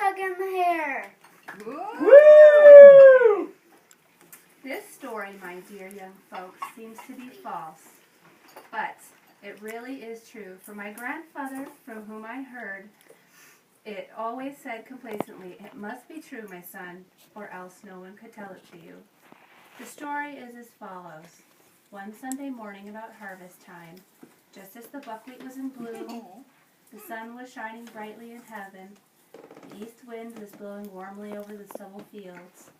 hedgehog and the hare. Woo! This story, my dear young folks, seems to be false, but it really is true. For my grandfather, from whom I heard, it always said complacently, "It must be true, my son, or else no one could tell it to you." The story is as follows. One Sunday morning about harvest time, just as the buckwheat was in bloom, the sun was shining brightly in heaven, the east wind was blowing warmly over the stubble fields,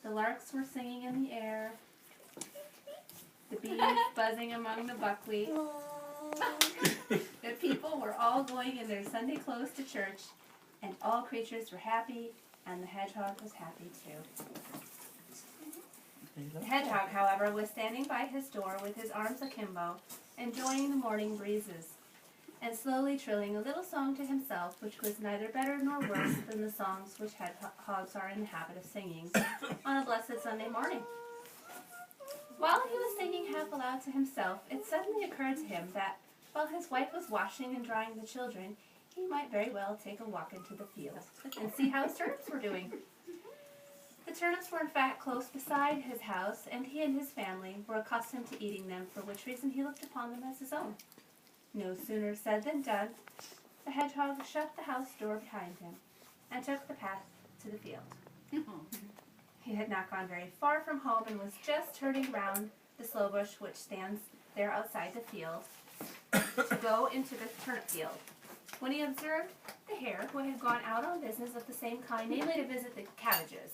the larks were singing in the air, the bees buzzing among the buckwheat, the people were all going in their Sunday clothes to church, and all creatures were happy, and the hedgehog was happy too. The hedgehog, however, was standing by his door with his arms akimbo, enjoying the morning breezes, and slowly trilling a little song to himself, which was neither better nor worse than the songs which hedgehogs are in the habit of singing on a blessed Sunday morning. While he was singing half aloud to himself, it suddenly occurred to him that, while his wife was washing and drying the children, he might very well take a walk into the field and see how his turnips were doing. The turnips were in fact close beside his house, and he and his family were accustomed to eating them, for which reason he looked upon them as his own. No sooner said than done. The hedgehog shut the house door behind him and took the path to the field. He had not gone very far from home and was just turning round the sloe bush which stands there outside the field to go into the turnip field, when he observed the hare, who had gone out on business of the same kind, namely to visit the cabbages.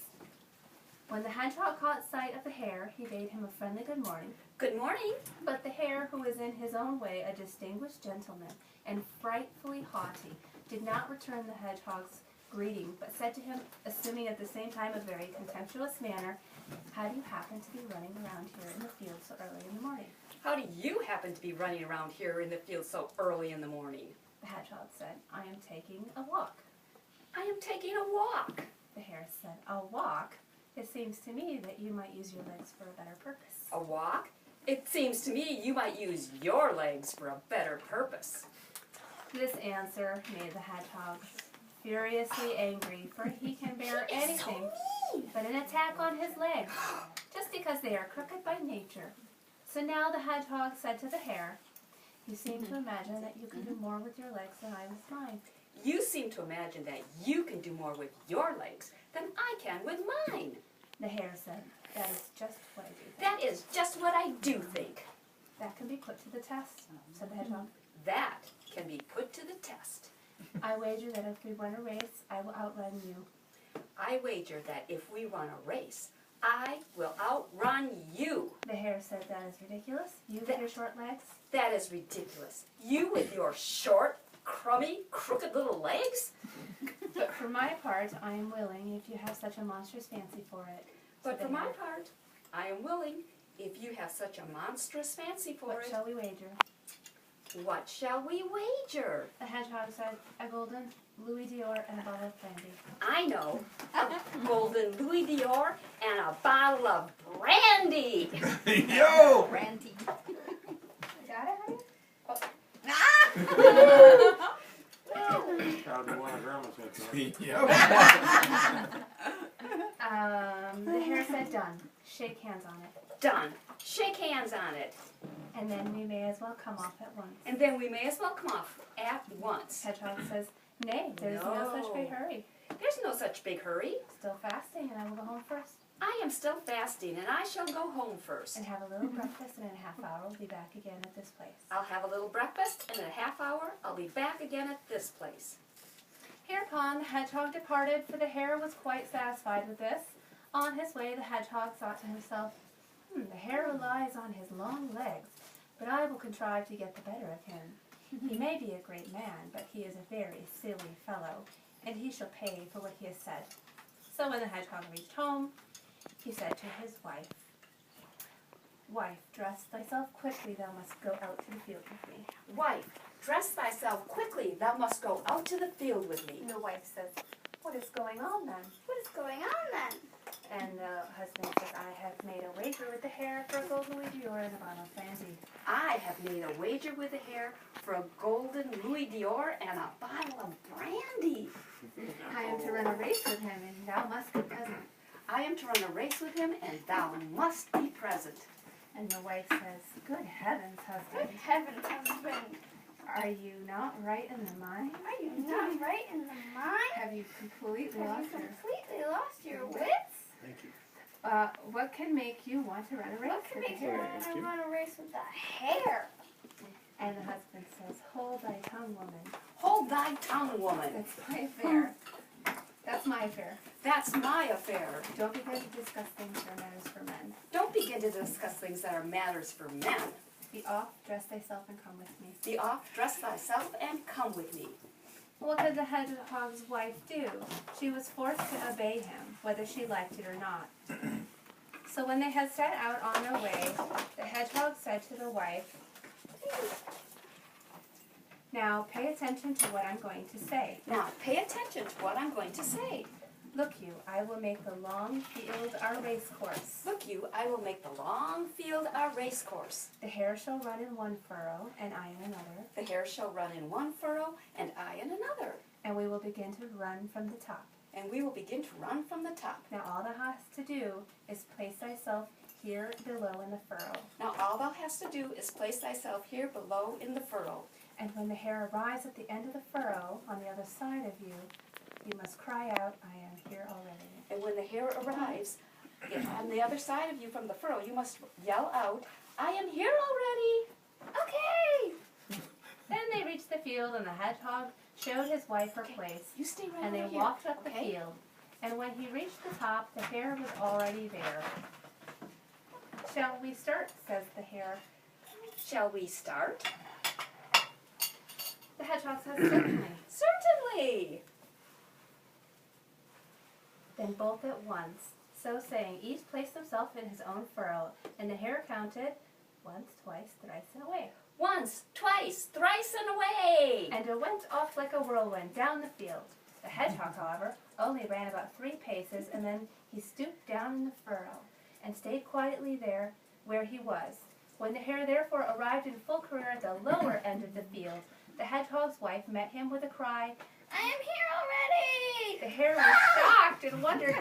When the hedgehog caught sight of the hare, he bade him a friendly good morning. Good morning. But the hare, who was in his own way a distinguished gentleman and frightfully haughty, did not return the hedgehog's greeting, but said to him, assuming at the same time a very contemptuous manner, "How do you happen to be running around here in the field so early in the morning?" How do you happen to be running around here in the field so early in the morning? The hedgehog said, "I am taking a walk." I am taking a walk. The hare said, "A walk? It seems to me that you might use your legs for a better purpose." A walk? It seems to me you might use your legs for a better purpose. This answer made the hedgehog furiously angry, for he can bear anything but an attack on his legs, just because they are crooked by nature. So now the hedgehog said to the hare, "You seem to imagine that you can do more with your legs than I with mine." You seem to imagine that you can do more with your legs than I can with mine. The hare said, "That is just what I do think." That is just what I do think. "That can be put to the test," said the hedgehog. That can be put to the test. "I wager that if we run a race, I will outrun you." I wager that if we run a race, I will outrun you. The hare said, "That is ridiculous. You with your short legs." That is ridiculous. You with your short, crummy, crooked little legs? "But for my part, I am willing, if you have such a monstrous fancy for it." But for my part, I am willing, if you have such a monstrous fancy for "What it. shall we wager?" What shall we wager? The hedgehog said, "A golden Louis d'Or and a bottle of brandy." I know. A golden Louis d'Or and a bottle of brandy. Yo! Brandy. Got it, honey? Probably one of Grandma's head. Yep. The hare said, "Done. Shake hands on it. Done. Shake hands on it. And then we may as well come off at once." And then we may as well come off at once. Hedgehog says, "Nay, there's no such great hurry. There's no such big hurry. Still fasting, and I will go home first. I am still fasting, and I shall go home first. And have a little breakfast, and in a half hour we'll be back again at this place." I'll have a little breakfast, and in a half hour, I'll be back again at this place. Hereupon the hedgehog departed, for the hare was quite satisfied with this. On his way, the hedgehog thought to himself, "The hare relies on his long legs, but I will contrive to get the better of him. He may be a great man, but he is a very silly fellow, and he shall pay for what he has said." So when the hedgehog reached home, he said to his wife, "Wife, dress thyself quickly, thou must go out to the field with me." Wife, dress thyself quickly, thou must go out to the field with me. And the wife says, "What is going on then?" What is going on then? And the husband says, "I have made a wager with the hare for a golden Louis d'Or and a bottle of brandy." I have made a wager with the hare for a golden Louis d'Or and a bottle of brandy. I am to run a race with him, and thou must be present. I am to run a race with him, and thou must be present. And the wife says, Good heavens, husband, Good heavens, husband. are you not right in the mind? Are you not right in the mind? Have you completely Have lost you your... completely lost your wits? Thank you. What can make you want to run a race What can with make the you hare? want to run a race with the hare? And the husband says, Hold thy tongue, woman. Hold thy tongue, woman. That's my affair. That's my affair. That's my affair. Don't begin to discuss things that are matters for men. Don't begin to discuss things that are matters for men. Be off, dress thyself, and come with me. Be off, dress thyself, and come with me. What could the hedgehog's wife do? She was forced to obey him, whether she liked it or not. So when they had set out on their way, the hedgehog said to the wife, Now pay attention to what I'm going to say. Now, pay attention to what I'm going to say. Look you, I will make the long field our race course. Look you, I will make the long field our race course. The hare shall run in one furrow, and I in another, The hare shall run in one furrow, and I in another. and we will begin to run from the top. And we will begin to run from the top. Now all thou hast to do is place thyself here below in the furrow. Now, all thou hast to do is place thyself here below in the furrow. And when the hare arrives at the end of the furrow, on the other side of you, you must cry out, I am here already. And when the hare arrives on the other side of you from the furrow, you must yell out, I am here already. Okay! Then they reached the field, and the hedgehog showed his wife her place, You stay right and they over here. walked up the okay? field. And when he reached the top, the hare was already there. Shall we start? Says the hare. Shall we start? The hedgehog says, Certainly. Certainly. Then both at once, so saying, each placed himself in his own furrow, and the hare counted once, twice, thrice, and away. Once, twice, thrice, and away. And it went off like a whirlwind down the field. The hedgehog, however, only ran about 3 paces, and then he stooped down in the furrow, and stayed quietly there where he was. When the hare therefore arrived in full career at the lower end of the field, the hedgehog's wife met him with a cry, I am here already! The hare was shocked and wondered,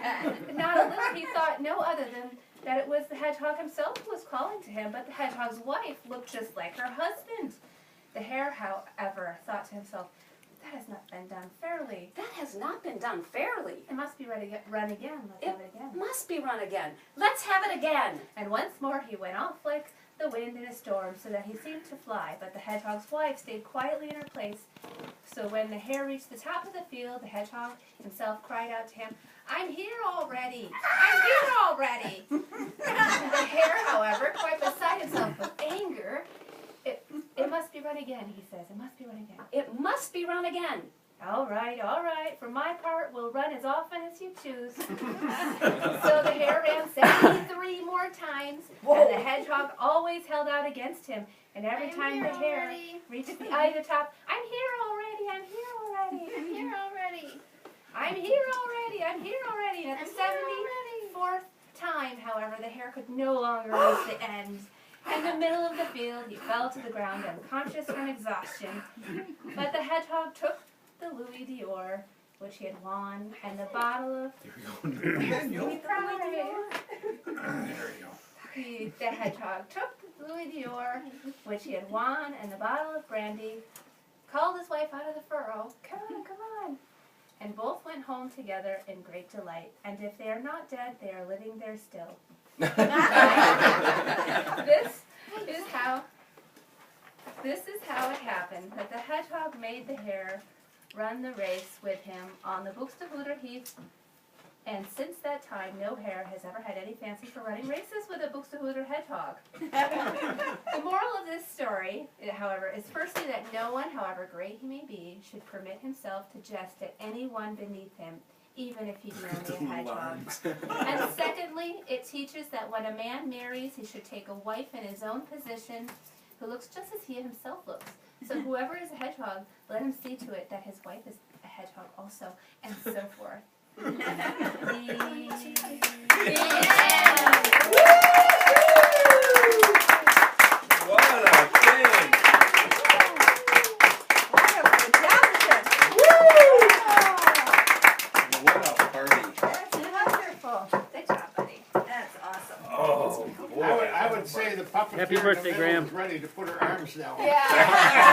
but not a little he thought no other than that it was the hedgehog himself who was calling to him, but the hedgehog's wife looked just like her husband. The hare, however, thought to himself, that has not been done fairly. That has not been done fairly. It must be run again. Let's have it again. Must be run again. Let's have it again. And once more he went off like the wind in a storm, so that he seemed to fly, but the hedgehog's wife stayed quietly in her place. So when the hare reached the top of the field, the hedgehog himself cried out to him, I'm here already! I'm here already! The hare, however, quite beside himself with anger, it must be run again, he says. It must be run again. It must be run again. All right. For my part, we'll run as often as you choose. So the hare ran 73 more times, and the hedgehog always held out against him. And every time the hare reached the eye of the top, I'm here already, I'm here already. I'm here already. I'm here already, I'm here already. And at I'm the here 74th time, however, the hare could no longer reach the end. In the middle of the field, he fell to the ground unconscious from exhaustion. But the hedgehog took the Louis d'Or, which he had won, and the bottle of... There you go. There you go. The hedgehog took the Louis d'Or, which he had won, and the bottle of brandy, called his wife out of the furrow, come on, and both went home together in great delight. And if they are not dead, they are living there still. This is how it happened, that the hedgehog made the hare run the race with him on the Buxtehuder Heath, and since that time no hare has ever had any fancy for running races with a Buxtehuder hedgehog. The moral of this story, however, is firstly that no one, however great he may be, should permit himself to jest at anyone beneath him, even if he be only a hedgehog. And secondly, it teaches that when a man marries, he should take a wife in his own position who looks just as he himself looks. So whoever is a hedgehog, let him see to it that his wife is a hedgehog also, and so forth. What a thing! What a fantastic! Woo! would say the puppeteer Happy in the birthday, middle Graham. was ready to put her arms down. Yeah.